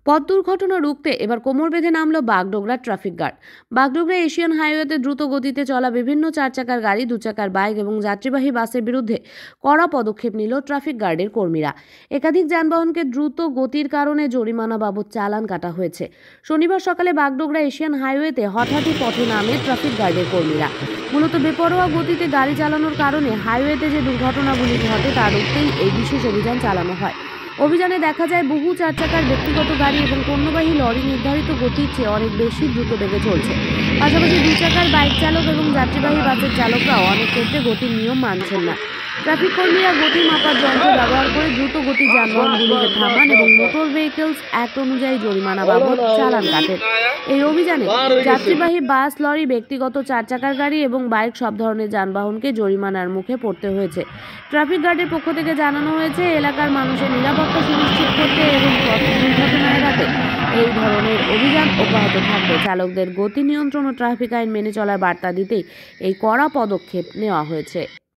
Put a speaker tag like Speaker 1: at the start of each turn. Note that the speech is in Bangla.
Speaker 1: পথ দুর্ঘটনা রুখতে এবার কোমর বেঁধে নামলো Bagdogra traffic guard. Bagdogra Asian হাইওয়েতে দ্রুত গতিতে চলা বিভিন্ন চার চাকার গাড়ি, দু চাকার বাইক এবং যাত্রীবাহী বাসের বিরুদ্ধে কড়া পদক্ষেপ নিল ট্রাফিক গার্ডের কর্মীরা। একাধিক যানবাহনকে দ্রুত গতির কারণে জরিমানা বাবদ চালান কাটা হয়েছে। শনিবার সকালে বাগডোগরা এশিয়ান হাইওয়েতে হঠাৎই পথে নামে ট্রাফিক গার্ডের কর্মীরা। মূলত বেপরোয়া গতিতে গাড়ি চালানোর কারণে হাইওয়েতে যে দুর্ঘটনাগুলি ঘটে তা রুখতেই এই বিশেষ অভিযান চালানো হয়। অভিযানে দেখা যায় বহু চার চাকার ব্যক্তিগত গাড়ি এবং পণ্যবাহী লরি নির্ধারিত গতির চেয়ে অনেক বেশি দ্রুত বেগে চলছে। পাশাপাশি দু চাকার বাইক চালক এবং যাত্রীবাহী বাসের চালকরাও অনেক ক্ষেত্রে গতির নিয়ম মানছেন না। ট্রাফিক কর্মীরা গতি মাপার যন্ত্র ব্যবহার করে দ্রুত গতির যানবাহনগুলিকে থামান এবং মোটর ভেহিকলস অ্যাক্ট অনুযায়ী জরিমানা বাবদ চালান কাটেন। এই অভিযানে যাত্রীবাহী বাস, লরি, ব্যক্তিগত চার চাকার গাড়ি এবং বাইক সব ধরনের যানবাহনকে জরিমানার মুখে পড়তে হয়েছে। ট্রাফিক গার্ডের পক্ষ থেকে জানানো হয়েছে, এলাকার মানুষের নিরাপত্তা সুনিশ্চিত করতে এবং পথ দুর্ঘটনা এড়াতে এই ধরনের অভিযান অব্যাহত থাকবে। চালকদের গতি নিয়ন্ত্রণ ও ট্রাফিক আইন মেনে চলার বার্তা দিতেই এই কড়া পদক্ষেপ নেওয়া হয়েছে।